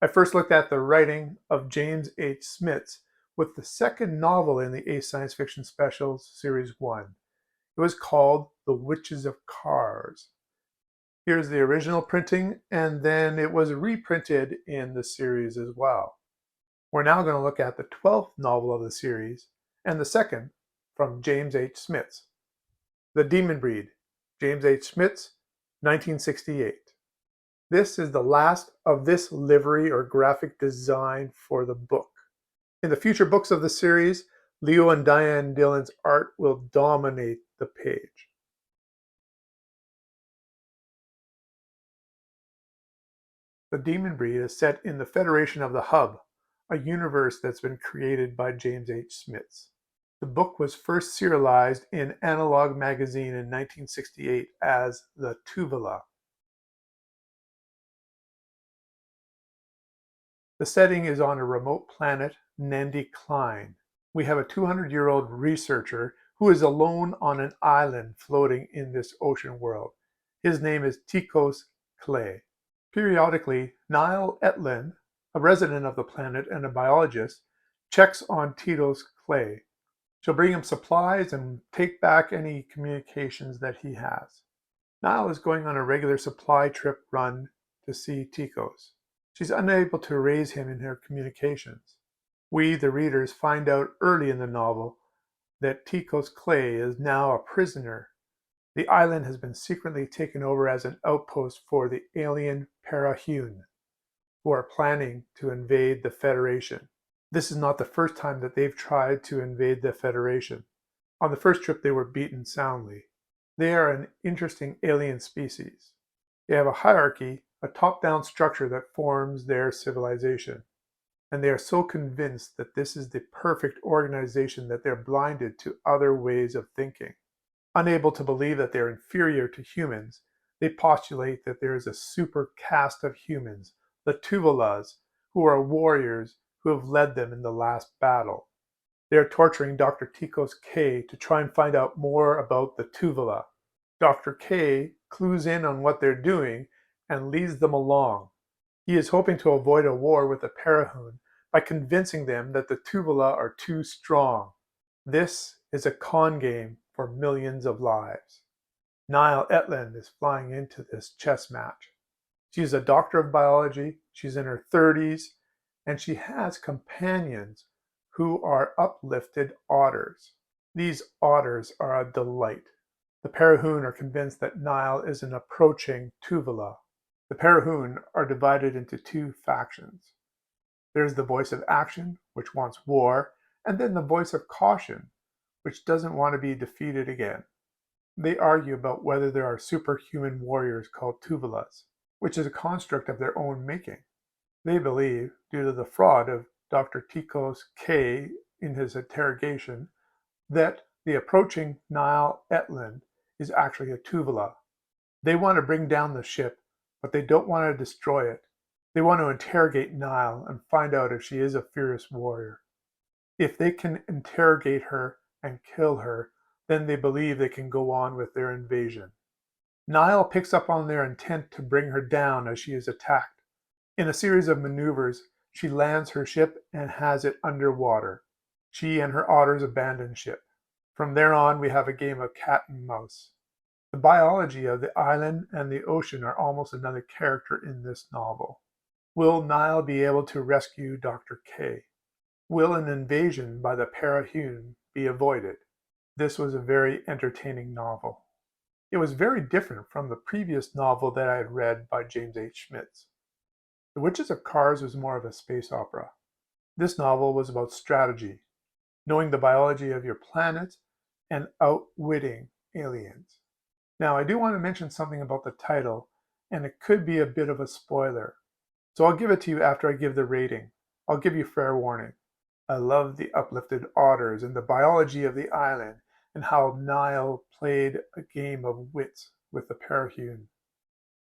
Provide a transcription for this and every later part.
I first looked at the writing of James H. Schmitz with the second novel in the Ace Science Fiction Specials Series 1. It was called The Witches of Cars. Here's the original printing, and then it was reprinted in the series as well. We're now going to look at the 12th novel of the series, and the second from James H. Schmitz. The Demon Breed, James H. Schmitz, 1968. This is the last of this livery or graphic design for the book. In the future books of the series, Leo and Diane Dillon's art will dominate the page. The Demon Breed is set in the Federation of the Hub, a universe that's been created by James H. Schmitz. The book was first serialized in Analog magazine in 1968 as The Tuvula. The setting is on a remote planet, Nandi Klein. We have a 200-year-old researcher who is alone on an island floating in this ocean world. His name is Tychos Clay. Periodically, Niall Etlin, a resident of the planet and a biologist, checks on Tychos Clay. She'll bring him supplies and take back any communications that he has. Niall is going on a regular supply trip run to see Tychos. She's unable to raise him in her communications. We, the readers, find out early in the novel that Tychos Clay is now a prisoner. The island has been secretly taken over as an outpost for the alien Parahune, who are planning to invade the Federation. This is not the first time that they've tried to invade the Federation. On the first trip, they were beaten soundly. They are an interesting alien species. They have a hierarchy, a top-down structure that forms their civilization. And they are so convinced that this is the perfect organization that they're blinded to other ways of thinking. Unable to believe that they're inferior to humans, they postulate that there is a super caste of humans, the Tuvulas, who are warriors who have led them in the last battle. They are torturing Dr. Tychos K to try and find out more about the Tuvula. Dr. K clues in on what they're doing and leads them along. He is hoping to avoid a war with the Parahune by convincing them that the Tuvula are too strong. This is a con game for millions of lives. Niall Etlin is flying into this chess match. She's a doctor of biology, she's in her 30s, and she has companions who are uplifted otters. These otters are a delight. The Parahune are convinced that Niall is an approaching Tuvula. The Parahune are divided into two factions. There's the voice of action, which wants war, and then the voice of caution, which doesn't want to be defeated again. They argue about whether there are superhuman warriors called Tuvulas, which is a construct of their own making. They believe, due to the fraud of Dr. Tychos K in his interrogation, that the approaching Niall Etlin is actually a Tuvula. They want to bring down the ship, but they don't want to destroy it. They want to interrogate Niall and find out if she is a fierce warrior. If they can interrogate her and kill her, then they believe they can go on with their invasion. Niall picks up on their intent to bring her down as she is attacked. In a series of maneuvers, she lands her ship and has it underwater. She and her otters abandon ship. From there on, we have a game of cat and mouse. The biology of the island and the ocean are almost another character in this novel. Will Niall be able to rescue Dr. K? Will an invasion by the Parahune be avoided? This was a very entertaining novel. It was very different from the previous novel that I had read by James H. Schmitz. The Witches of Cars was more of a space opera. This novel was about strategy, knowing the biology of your planet, and outwitting aliens. Now, I do want to mention something about the title, and it could be a bit of a spoiler. So I'll give it to you after I give the rating. I'll give you fair warning. I love the uplifted otters and the biology of the island and how Niall played a game of wits with the Parahune.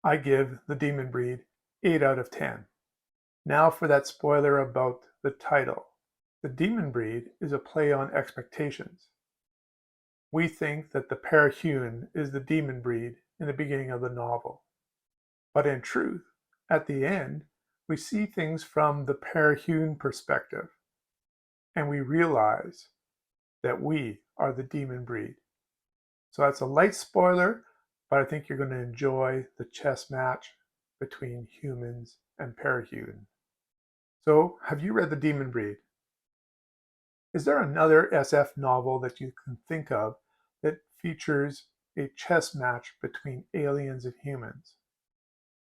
I give The Demon Breed 8 out of 10. Now for that spoiler about the title. The Demon Breed is a play on expectations. We think that the Parahune is the demon breed in the beginning of the novel. But in truth, at the end, we see things from the Perhune perspective, and we realize that we are the demon breed. So that's a light spoiler, but I think you're going to enjoy the chess match between humans and Perhune. So, have you read The Demon Breed? Is there another SF novel that you can think of that features a chess match between aliens and humans?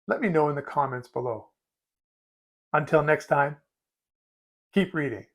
Let me know in the comments below. Until next time, keep reading.